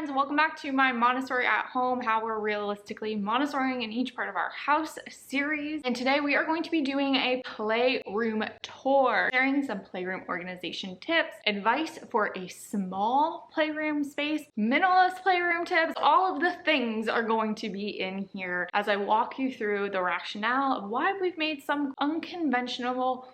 friends, welcome back to my Montessori at Home, how we're realistically Montessoring in each part of our house series. And today we are going to be doing a playroom tour, sharing some playroom organization tips, advice for a small playroom space, minimalist playroom tips. All of the things are going to be in here as I walk you through the rationale of why we've made some unconventional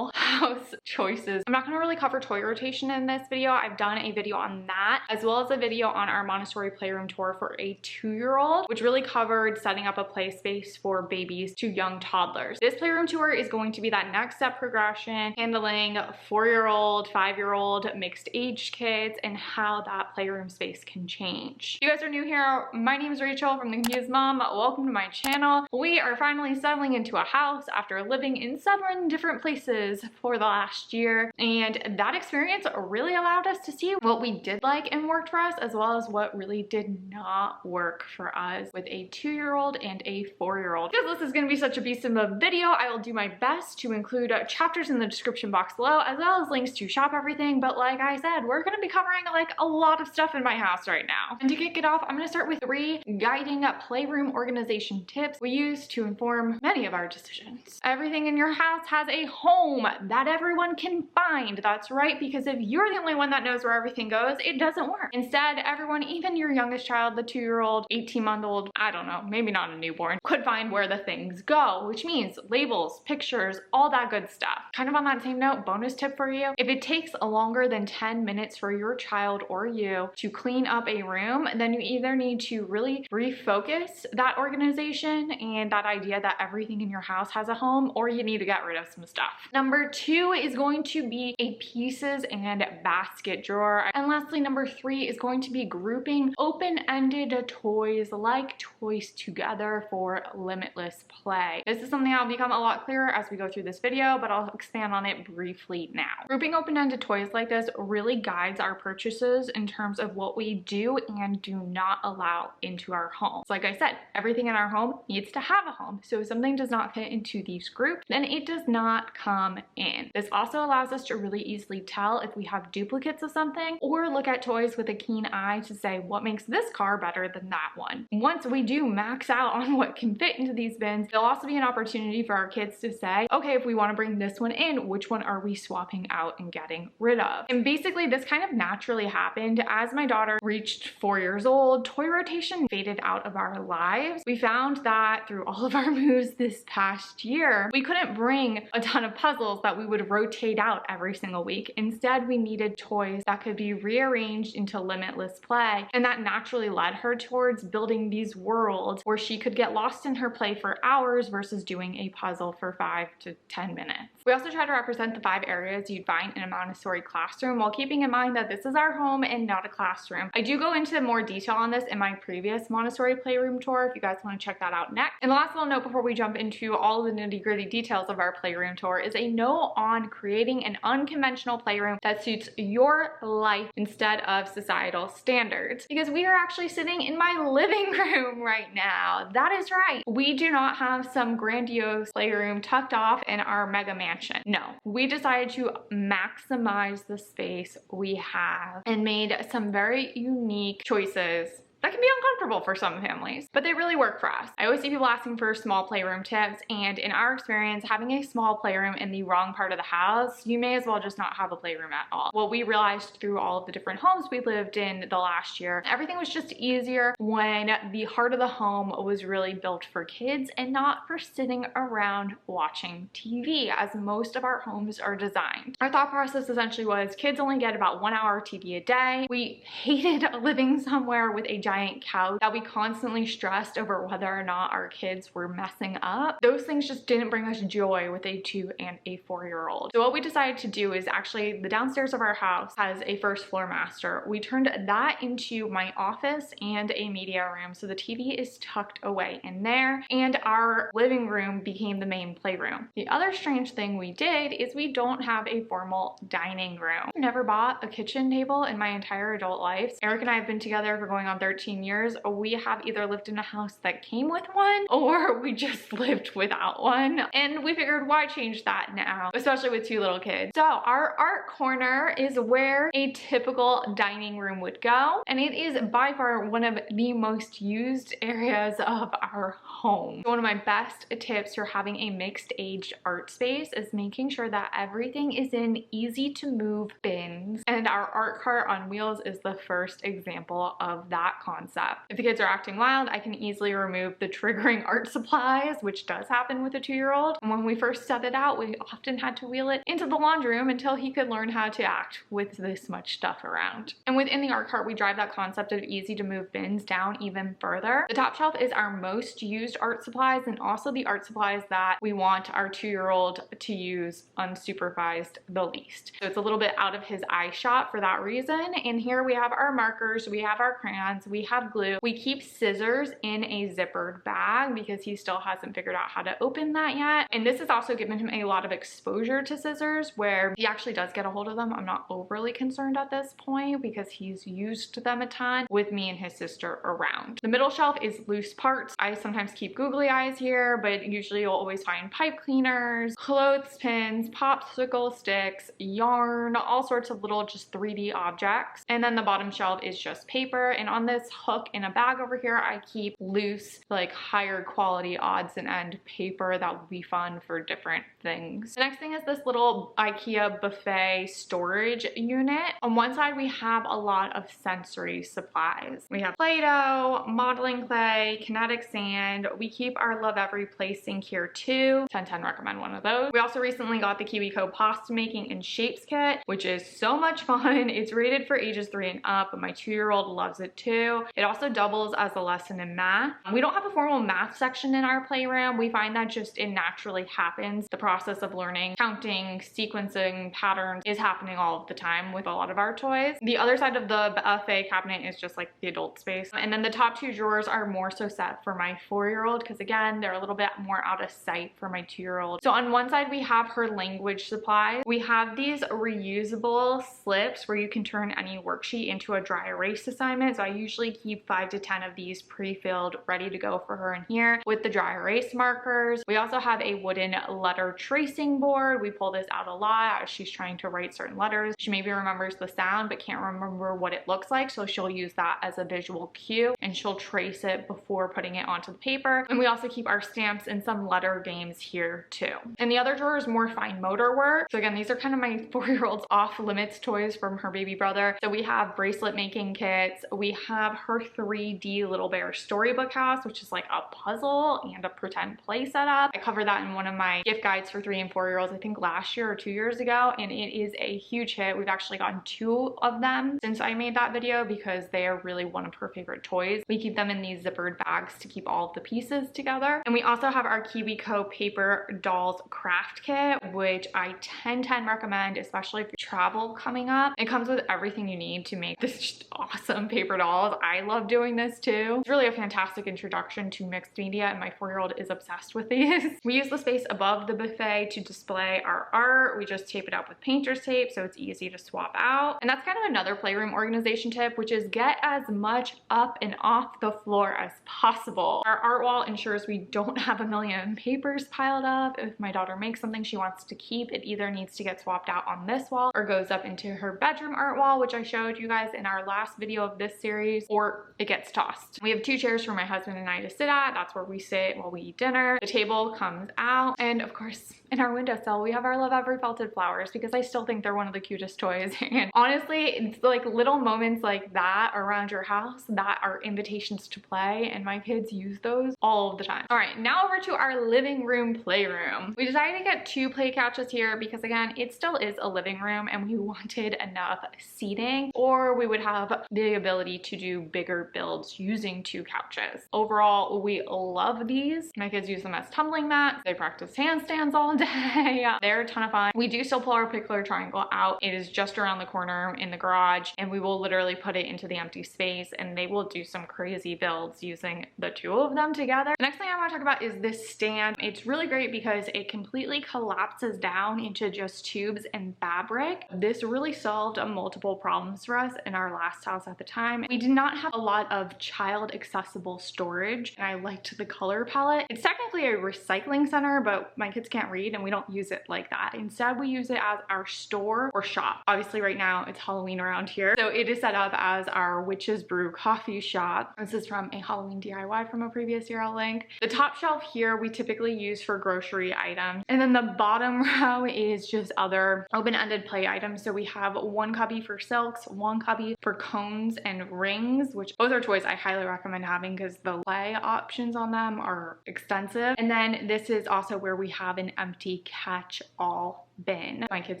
house choices. I'm not going to really cover toy rotation in this video. I've done a video on that, as well as a video on our Montessori playroom tour for a 2-year-old, which really covered setting up a play space for babies to young toddlers. This playroom tour is going to be that next step progression, handling 4-year-old, 5-year-old, mixed age kids, and how that playroom space can change. If you guys are new here, my name is Rachel from The Confused Mom. Welcome to my channel. We are finally settling into a house after living in 7 different places for the last year, and that experience really allowed us to see what we did like and worked for us, as well as what really did not work for us with a 2-year-old and a 4-year-old. Because this is going to be such a beast of a video, I will do my best to include chapters in the description box below, as well as links to shop everything. But like I said, we're going to be covering like a lot of stuff in my house right now. And to kick it off, I'm going to start with 3 guiding playroom organization tips we use to inform many of our decisions. Everything in your house has a home that everyone can find. That's right, because if you're the only one that knows where everything goes, it doesn't work. Instead, everyone, even your youngest child, the 2-year-old, 18-month-old, I don't know, maybe not a newborn, could find where the things go, which means labels, pictures, all that good stuff. Kind of on that same note, bonus tip for you: if it takes longer than 10 minutes for your child or you to clean up a room, then you either need to really refocus that organization and that idea that everything in your house has a home, or you need to get rid of some stuff. Number 2 is going to be a pieces and basket drawer. And lastly, number 3 is going to be grouping open-ended toys like toys together for limitless play. This is something that'll become a lot clearer as we go through this video, but I'll expand on it briefly now. Grouping open-ended toys like this really guides our purchases in terms of what we do and do not allow into our home. So like I said, everything in our home needs to have a home. So if something does not fit into these groups, then it does not come in. This also allows us to really easily tell if we have duplicates of something, or look at toys with a keen eye to say what makes this car better than that one. Once we do max out on what can fit into these bins, there'll also be an opportunity for our kids to say, okay, if we want to bring this one in, which one are we swapping out and getting rid of? And basically this kind of naturally happened as my daughter reached 4 years old. Toy rotation faded out of our lives. We found that through all of our moves this past year, we couldn't bring a ton of puzzles that we would rotate out every single week. Instead, we needed toys that could be rearranged into limitless play, and that naturally led her towards building these worlds where she could get lost in her play for hours versus doing a puzzle for 5 to 10 minutes. We also try to represent the 5 areas you'd find in a Montessori classroom while keeping in mind that this is our home and not a classroom. I do go into more detail on this in my previous Montessori playroom tour if you guys want to check that out next. And the last little note before we jump into all the nitty-gritty details of our playroom tour is a note on creating an unconventional playroom that suits your life instead of societal standards. Because we are actually sitting in my living room right now. That is right. We do not have some grandiose playroom tucked off in our mega mansion. No, we decided to maximize the space we have and made some very unique choices that can be uncomfortable for some families, but they really work for us. I always see people asking for small playroom tips, and in our experience, having a small playroom in the wrong part of the house, you may as well just not have a playroom at all. What we realized through all of the different homes we lived in the last year, everything was just easier when the heart of the home was really built for kids and not for sitting around watching TV, as most of our homes are designed. Our thought process essentially was kids only get about 1 hour TV a day. We hated living somewhere with a giant couch that we constantly stressed over whether or not our kids were messing up. Those things just didn't bring us joy with a 2 and a 4-year-old. So what we decided to do is actually the downstairs of our house has a first floor master. We turned that into my office and a media room. So the TV is tucked away in there, and our living room became the main playroom. The other strange thing we did is we don't have a formal dining room. I've never bought a kitchen table in my entire adult life. Eric and I have been together for going on 13 13 years, we have either lived in a house that came with one or we just lived without one. And we figured, why change that now, especially with 2 little kids. So our art corner is where a typical dining room would go, and it is by far one of the most used areas of our home. One of my best tips for having a mixed age art space is making sure that everything is in easy to move bins, and our art cart on wheels is the first example of that concept. If the kids are acting wild, I can easily remove the triggering art supplies, which does happen with a 2-year-old. And when we first set it out, we often had to wheel it into the laundry room until he could learn how to act with this much stuff around. And within the art cart, we drive that concept of easy to move bins down even further. The top shelf is our most used art supplies, and also the art supplies that we want our 2-year-old to use unsupervised the least. So it's a little bit out of his eye shot for that reason. And here we have our markers, we have our crayons, we have glue. We keep scissors in a zippered bag because he still hasn't figured out how to open that yet. And this has also given him a lot of exposure to scissors where he actually does get a hold of them. I'm not overly concerned at this point because he's used them a ton with me and his sister around. The middle shelf is loose parts. I sometimes keep googly eyes here, but usually you'll always find pipe cleaners, clothespins, popsicle sticks, yarn, all sorts of little just 3D objects. And then the bottom shelf is just paper. And on this hook in a bag over here, I keep loose, like higher quality odds and end paper that will be fun for different things. The next thing is this little IKEA buffet storage unit. On one side, we have a lot of sensory supplies. We have Play-Doh, modeling clay, kinetic sand. We keep our Love Every Place sink here too. 10/10 recommend one of those. We also recently got the KiwiCo pasta making and shapes kit, which is so much fun. It's rated for ages 3 and up, but my 2-year-old loves it too. It also doubles as a lesson in math. We don't have a formal math section in our playroom. We find that just it naturally happens. The process of learning, counting, sequencing, patterns is happening all of the time with a lot of our toys. The other side of the buffet cabinet is just like the adult space. And then the top 2 drawers are more so set for my 4-year-old because again, they're a little bit more out of sight for my 2-year-old. So on one side, we have her language supplies. We have these reusable slips where you can turn any worksheet into a dry erase assignment. So I usually keep 5 to 10 of these pre-filled, ready to go for her in here with the dry erase markers. We also have a wooden letter tracing board. We pull this out a lot as she's trying to write certain letters. She maybe remembers the sound but can't remember what it looks like, so she'll use that as a visual cue and she'll trace it before putting it onto the paper. And we also keep our stamps and some letter games here too. And the other drawer is more fine motor work. So again, these are kind of my 4-year-old's off limits toys from her baby brother. So we have bracelet making kits. We have her 3D Little Bear storybook house, which is like a puzzle and a pretend play setup. I covered that in one of my gift guides for 3 and 4-year-olds, I think last year or 2 years ago, and it is a huge hit. We've actually gotten 2 of them since I made that video because they are really one of her favorite toys. We keep them in these zippered bags to keep all of the pieces together. And we also have our KiwiCo paper dolls craft kit, which I 10/10 recommend, especially if you travel coming up. It comes with everything you need to make this just awesome paper dolls. I love doing this too. It's really a fantastic introduction to mixed media, and my 4-year-old is obsessed with these. We use the space above the buffet to display our art. We just tape it up with painter's tape so it's easy to swap out. And that's kind of another playroom organization tip, which is get as much up and off the floor as possible. Our art wall ensures we don't have a million papers piled up. If my daughter makes something she wants to keep, it either needs to get swapped out on this wall or goes up into her bedroom art wall, which I showed you guys in our last video of this series, or it gets tossed. We have 2 chairs for my husband and I to sit at. That's where we sit while we eat dinner. The table comes out, and of course in our windowsill we have our Love Every Felted flowers because I still think they're one of the cutest toys. And honestly, it's like little moments like that around your house that are invitations to play, and my kids use those all of the time. All right, now over to our living room playroom. We decided to get 2 play couches here because again, it still is a living room and we wanted enough seating, or we would have the ability to do bigger builds using 2 couches. Overall, we love these. My kids use them as tumbling mats. They practice handstands all day. They're a ton of fun. We do still pull our pickler triangle out. It is just around the corner in the garage, and we will literally put it into the empty space, and they will do some crazy builds using the 2 of them together. The next thing I want to talk about is this stand. It's really great because it completely collapses down into just tubes and fabric. This really solved multiple problems for us in our last house at the time. We did not not have a lot of child accessible storage, and I liked the color palette. It's technically a recycling center, but my kids can't read and we don't use it like that. Instead, we use it as our store or shop. Obviously right now it's Halloween around here, so it is set up as our Witch's Brew coffee shop. This is from a Halloween DIY from a previous year. I'll link. The top shelf here we typically use for grocery items, and then the bottom row is just other open-ended play items. So we have one cubby for silks, one cubby for cones and rings, which both are toys I highly recommend having because the play options on them are extensive. And then this is also where we have an empty catch-all bin. My kids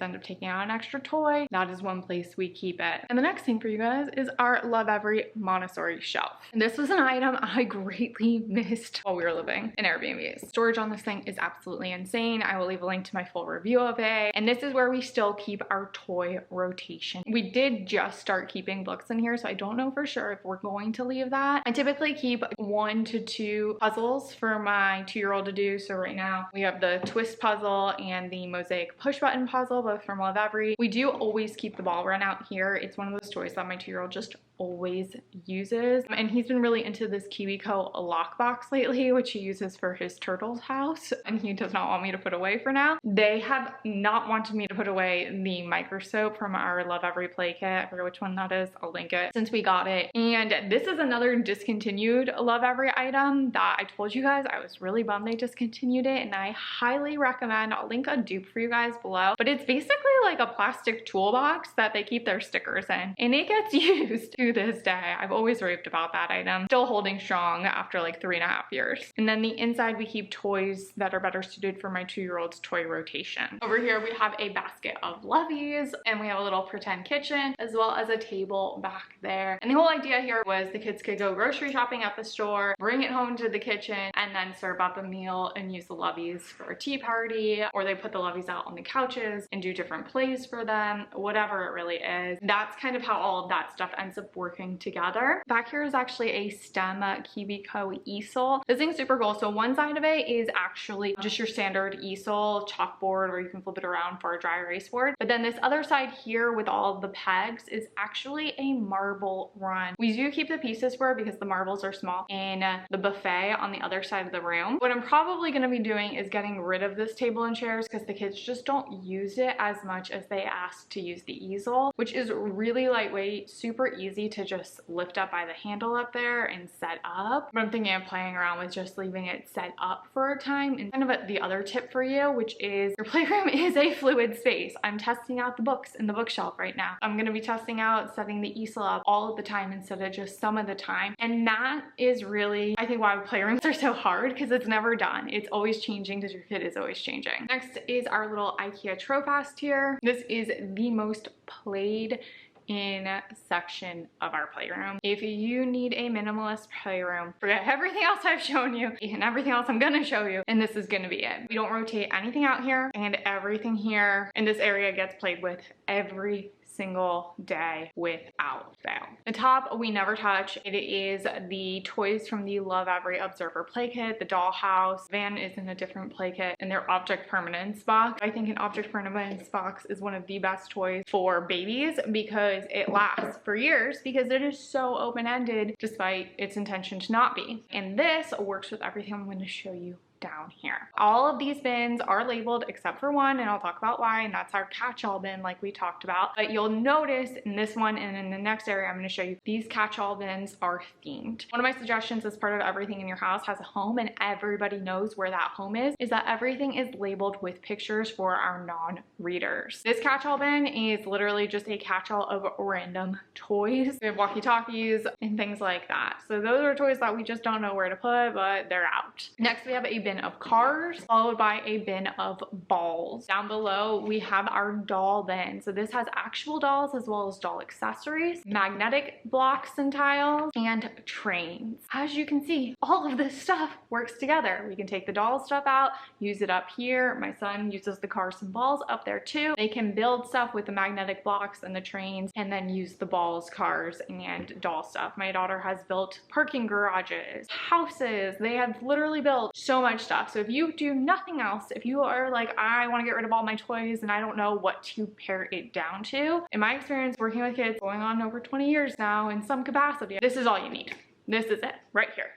end up taking out an extra toy. That is one place we keep it. And the next thing for you guys is our Love Every Montessori shelf. And this was an item I greatly missed while we were living in Airbnbs. Storage on this thing is absolutely insane. I will leave a link to my full review of it. And this is where we still keep our toy rotation. We did just start keeping books in here, so I don't know for sure if we're going to leave that. I typically keep 1 to 2 puzzles for my 2-year-old to do. So right now we have the twist puzzle and the mosaic push button puzzle, both from Love Every. We do always keep the ball run out here. It's one of those toys that my 2-year-old just always uses, and he's been really into this KiwiCo lockbox lately, which he uses for his turtle's house, and he does not want me to put away for now. They have not wanted me to put away the micro soap from our Love Every play kit. I forget which one that is. I'll link it since we got it. And this is another discontinued Love Every item that I told you guys I was really bummed they discontinued it, and I highly recommend. I'll link a dupe for you guys below, but it's basically like a plastic toolbox that they keep their stickers in, and it gets used to this day. I've always raved about that item. Still holding strong after like 3.5 years. And then the inside we keep toys that are better suited for my 2-year-old's toy rotation. Over here we have a basket of loveys, and we have a little pretend kitchen as well as a table back there. And the whole idea here was the kids could go grocery shopping at the store, bring it home to the kitchen, and then serve up a meal and use the loveys for a tea party, or they put the loveys out on the couches and do different plays for them, whatever it really is. That's kind of how all of that stuff ends up working together. Back here is actually a STEM KiwiCo easel. This thing's super cool. So one side of it is actually just your standard easel chalkboard, or you can flip it around for a dry erase board. But then this other side here with all of the pegs is actually a marble run. We do keep the pieces for it because the marbles are small in the buffet on the other side of the room. What I'm probably going to be doing is getting rid of this table and chairs because the kids just don't use it as much as they ask to use the easel, which is really lightweight, super easy to just lift up by the handle up there and set up. But I'm thinking of playing around with just leaving it set up for a time. And kind of the other tip for you, which is your playroom is a fluid space. I'm testing out the books in the bookshelf right now. I'm going to be testing out setting the easel up all of the time instead of just some of the time. And that is really, I think, why playrooms are so hard, because it's never done. It's always changing because your kid is always changing. Next is our little IKEA Trofast here. This is the most played in section of our playroom. If you need a minimalist playroom, forget everything else I've shown you and everything else I'm gonna show you, and this is gonna be it. We don't rotate anything out here, and everything here in this area gets played with every single day without fail. The top we never touch. It is the toys from the Love Every Observer play kit, the dollhouse. Van is in a different play kit, and their object permanence box. I think an object permanence box is one of the best toys for babies because it lasts for years because it is so open-ended despite its intention to not be. And this works with everything I'm going to show you down here. All of these bins are labeled except for one, and I'll talk about why, and that's our catch-all bin like we talked about. But you'll notice in this one and in the next area I'm going to show you, these catch-all bins are themed. One of my suggestions as part of everything in your house has a home and everybody knows where that home is that everything is labeled with pictures for our non-readers. This catch-all bin is literally just a catch-all of random toys. We have walkie-talkies and things like that. So those are toys that we just don't know where to put, but they're out. Next we have a bin of cars, followed by a bin of balls. Down below we have our doll bin. So this has actual dolls as well as doll accessories, magnetic blocks and tiles, and trains. As you can see, all of this stuff works together. We can take the doll stuff out, use it up here. My son uses the cars and balls up there too. They can build stuff with the magnetic blocks and the trains and then use the balls, cars, and doll stuff. My daughter has built parking garages, houses. They have literally built so much much stuff. So if you do nothing else, if you are like, I want to get rid of all my toys and I don't know what to pare it down to, in my experience working with kids going on over 20 years now in some capacity, this is all you need. This is it right here.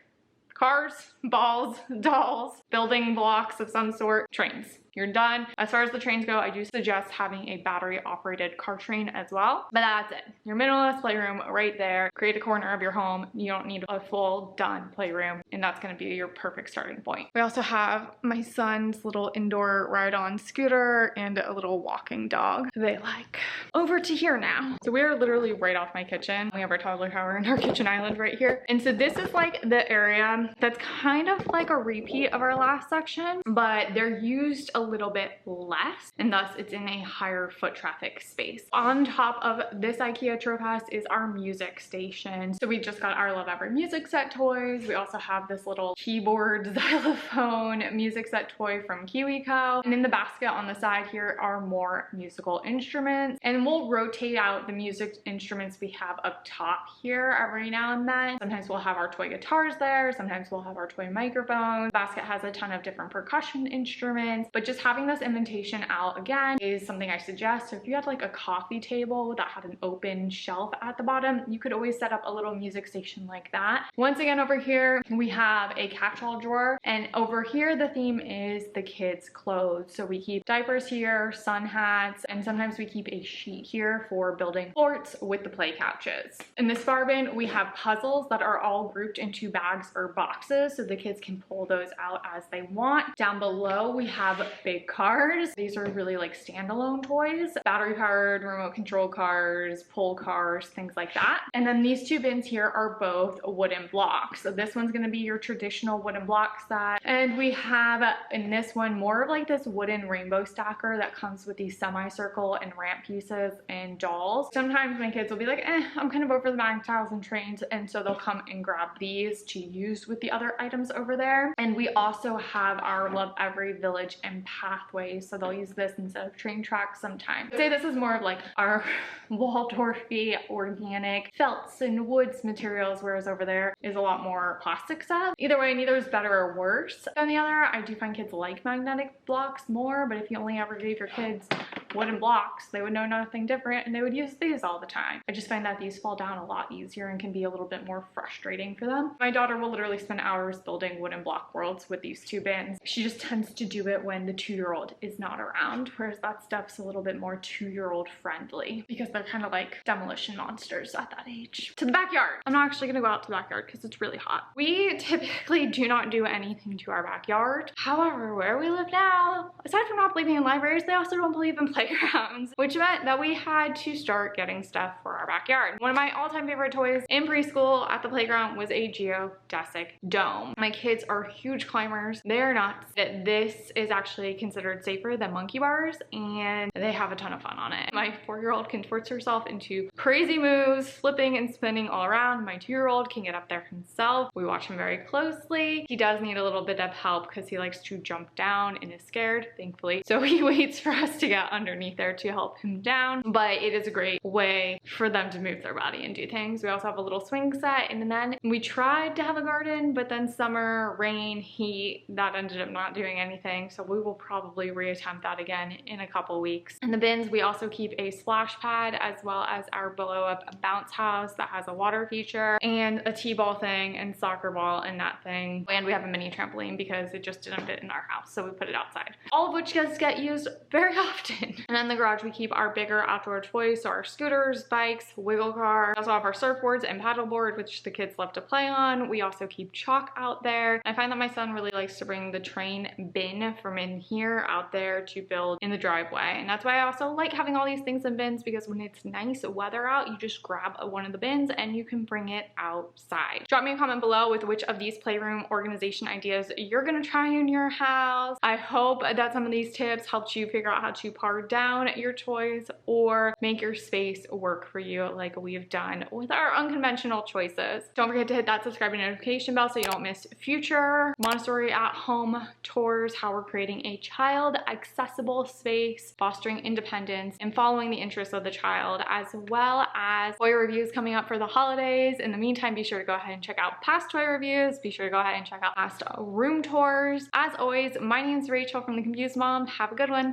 Cars, balls, dolls, building blocks of some sort, trains. You're done. As far as the trains go, I do suggest having a battery operated car train as well. But that's it. Your minimalist playroom right there. Create a corner of your home. You don't need a full done playroom, and that's gonna be your perfect starting point. We also have my son's little indoor ride-on scooter and a little walking dog they like. Over to here now. So we're literally right off my kitchen. We have our toddler tower and our kitchen island right here. And so this is like the area that's kind of like a repeat of our last section, but they're used a little bit less, and thus it's in a higher foot traffic space. On top of this IKEA trope house is our music station. So we just got our Love Every music set toys. We also have this little keyboard xylophone music set toy from KiwiCo. And in the basket on the side here are more musical instruments. And we'll rotate out the music instruments we have up top here every now and then. Sometimes we'll have our toy guitars there. Sometimes we'll have our toy microphones. The basket has a ton of different percussion instruments, but just having this invitation out again is something I suggest. So if you had like a coffee table that had an open shelf at the bottom, you could always set up a little music station like that. Once again, over here, we have a catch-all drawer, and over here, the theme is the kids' clothes. So we keep diapers here, sun hats, and sometimes we keep a sheet here for building forts with the play couches. In this bar bin, we have puzzles that are all grouped into bags or boxes, so the kids can pull those out as they want. Down below, we have big cars. These are really like standalone toys, battery powered, remote control cars, pull cars, things like that. And then these two bins here are both wooden blocks. So this one's gonna be your traditional wooden block set. And we have in this one more of like this wooden rainbow stacker that comes with these semicircle and ramp pieces and dolls. Sometimes my kids will be like, I'm kind of over the bag tiles and trains. And so they'll come and grab these to use with the other items over there. And we also have our Love Every Village and pathways, so they'll use this instead of train tracks sometimes. I'd say this is more of like our Waldorfy organic felts and woods materials, whereas over there is a lot more plastic stuff. Either way, neither is better or worse than the other. I do find kids like magnetic blocks more, but if you only ever gave your kids wooden blocks, they would know nothing different and they would use these all the time. I just find that these fall down a lot easier and can be a little bit more frustrating for them. My daughter will literally spend hours building wooden block worlds with these two bins. She just tends to do it when the 2-year-old is not around, whereas that stuff's a little bit more 2-year-old friendly because they're kind of like demolition monsters at that age. To the backyard. I'm not actually gonna go out to the backyard because it's really hot. We typically do not do anything to our backyard. However, where we live now, aside from not believing in libraries, they also don't believe in playgrounds, which meant that we had to start getting stuff for our backyard. One of my all-time favorite toys in preschool at the playground was a geodesic dome. My kids are huge climbers. They're nuts. This is actually considered safer than monkey bars, and they have a ton of fun on it. My 4-year-old contorts herself into crazy moves, flipping and spinning all around. My 2-year-old can get up there himself. We watch him very closely. He does need a little bit of help because he likes to jump down and is scared, thankfully. So he waits for us to get underneath there to help him down, but it is a great way for them to move their body and do things. We also have a little swing set, and then we tried to have a garden, but then summer, rain, heat, that ended up not doing anything. So we will probably reattempt that again in a couple weeks. In the bins, we also keep a splash pad as well as our blow up bounce house that has a water feature and a t-ball thing and soccer ball and that thing. And we have a mini trampoline because it just didn't fit in our house, so we put it outside. All of which does get used very often. And in the garage, we keep our bigger outdoor toys, so our scooters, bikes, wiggle car. We also have our surfboards and paddleboard, which the kids love to play on. We also keep chalk out there. I find that my son really likes to bring the train bin from in here out there to build in the driveway. And that's why I also like having all these things in bins, because when it's nice weather out, you just grab one of the bins and you can bring it outside. Drop me a comment below with which of these playroom organization ideas you're gonna try in your house. I hope that some of these tips helped you figure out how to pare down your toys or make your space work for you like we've done with our unconventional choices. Don't forget to hit that subscribe and notification bell so you don't miss future Montessori at home tours, how we're creating a child accessible space, fostering independence, and following the interests of the child, as well as toy reviews coming up for the holidays. In the meantime, be sure to go ahead and check out past toy reviews. Be sure to go ahead and check out past room tours. As always, my name's Rachel from The Confused Mom. Have a good one.